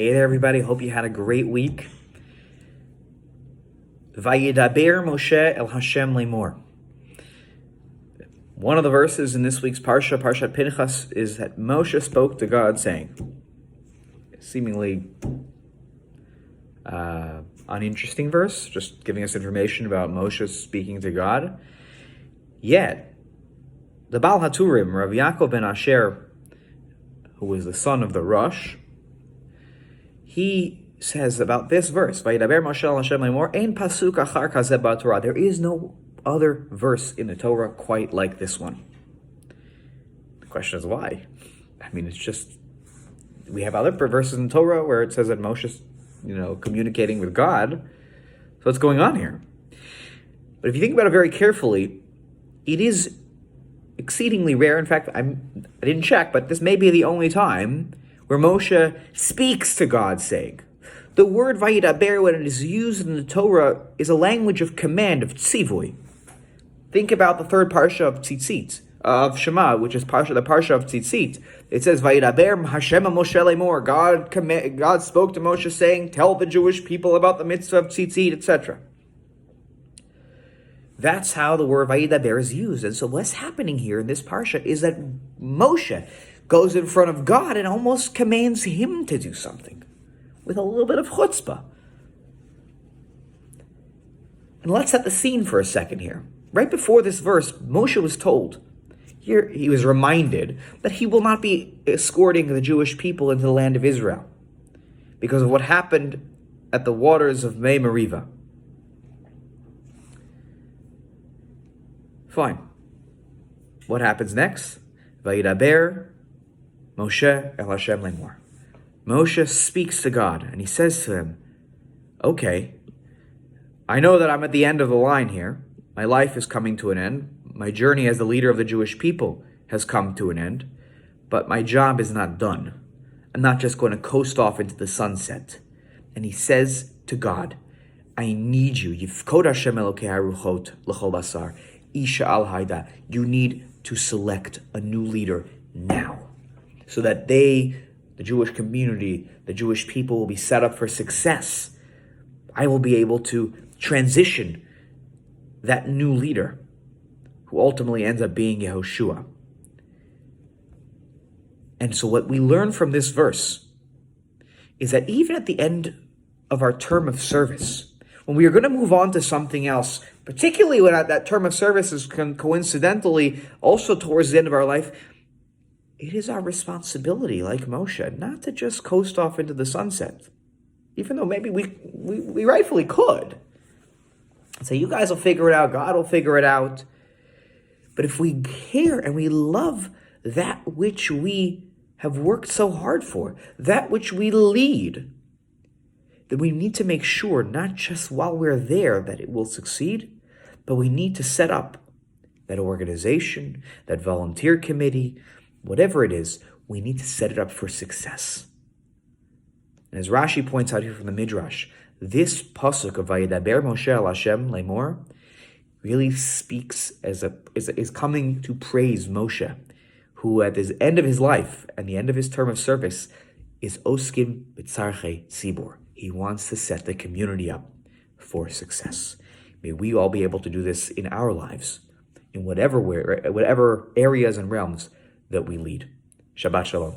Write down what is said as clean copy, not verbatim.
Hey there, everybody. Hope you had a great week. Vayidaber Moshe el Hashem lemor. One of the verses in this week's Parsha, Parshat Pinchas, is that Moshe spoke to God saying, seemingly uninteresting verse, just giving us information about Moshe speaking to God. Yet, the Baal HaTurim, Rav Yaakov ben Asher, who was the son of the Rosh, he says about this verse, Vayidaber Moshe el Hashem lemor, ein pasuk achar kazeh b'Torah. There is no other verse in the Torah quite like this one. The question is why? I mean, it's just, we have other verses in Torah where it says that Moshe's, communicating with God. So what's going on here? But if you think about it very carefully, it is exceedingly rare. In fact, I didn't check, but this may be the only time where Moshe speaks to God saying. The word Vayidaber, when it is used in the Torah, is a language of command, of tzivui. Think about the third parsha of Tzitzit, of Shema, which is the parsha of Tzitzit. It says, Vayidaber Hashem Moshe lemor. God spoke to Moshe saying, tell the Jewish people about the mitzvah of Tzitzit, etc. That's how the word Vayidaber is used. And so what's happening here in this parsha is that Moshe goes in front of God and almost commands him to do something with a little bit of chutzpah. And let's set the scene for a second here. Right before this verse, Moshe was told, here he was reminded that he will not be escorting the Jewish people into the land of Israel because of what happened at the waters of Mei Meriva. Fine. What happens next? Vayidaber Moshe el Hashem lemor. Moshe speaks to God and he says to him, okay, I know that I'm at the end of the line here. My life is coming to an end. My journey as the leader of the Jewish people has come to an end. But my job is not done. I'm not just going to coast off into the sunset. And he says to God, I need you. Yifkod Hashem Elokei haruchot l'chol basar. Isha al haida. You need to select a new leader now. So that the Jewish community, the Jewish people will be set up for success. I will be able to transition that new leader who ultimately ends up being Yehoshua. And so what we learn from this verse is that even at the end of our term of service, when we are going to move on to something else, particularly when that term of service is coincidentally also towards the end of our life, it is our responsibility, like Moshe, not to just coast off into the sunset, even though maybe we rightfully could. Say, you guys will figure it out, God will figure it out. But if we care and we love that which we have worked so hard for, that which we lead, then we need to make sure, not just while we're there, that it will succeed, but we need to set up that organization, that volunteer committee, whatever it is, we need to set it up for success. And as Rashi points out here from the Midrash, this pasuk of Vayidaber Moshe el Hashem lemor really speaks is coming to praise Moshe, who at the end of his life and the end of his term of service is oskim b'tzarchei tzibor. He wants to set the community up for success. May we all be able to do this in our lives, in whatever areas and realms that we lead. Shabbat Shalom.